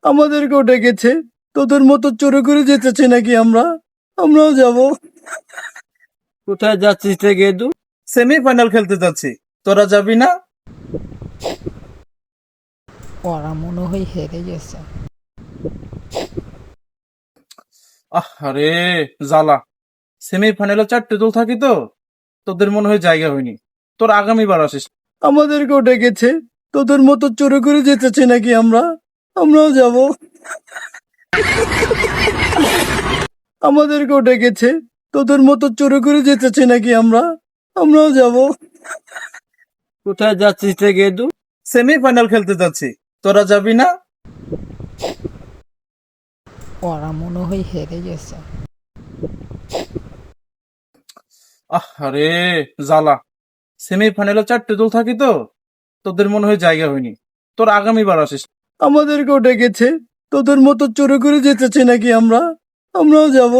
আমাদেরকেও ডেকেছে। তোদের মতো চোরে করে যেতেছে নাকি আমরা? আমরাও যাব। কোথায় যাচ্ছিস রে গেদু? সেমিফাইনাল খেলতে যাচ্ছি, তোরা যাবি না? ওরা মনে হয় হেরে গেছে। আরে জ্বালা, সেমিফাইনালে 4টে দল থাকি তো, তোদের মনে হয় জায়গা হয়নি। তোর আগামীবার আসিস। আমাদেরকেও ডেকেছে। তোদের মতো চোরে করে যেতেছে নাকি আমরা? আমরাও যাব। আমাদেরকেও ডেকেছে। তোদের মতো চোরে করে যেতেছে নাকি আমরা? আমরাও যাব। কোথায় যাচ্ছিস রে গেদু? সেমিফাইনাল খেলতে যাচ্ছি, তোরা যাবি না? ওরা মনে হয় হেরে গেছে। আরে জ্বালা, সেমিফাইনালে 4টে দল থাকি তো, তোদের মনে হয় জায়গা হয়নি। তোর আগামীবার আসিস। আমাদেরকেও ডেকেছে। তোদের মতো চোরে করে যেতেছে নাকি আমরা? আমরাও যাব।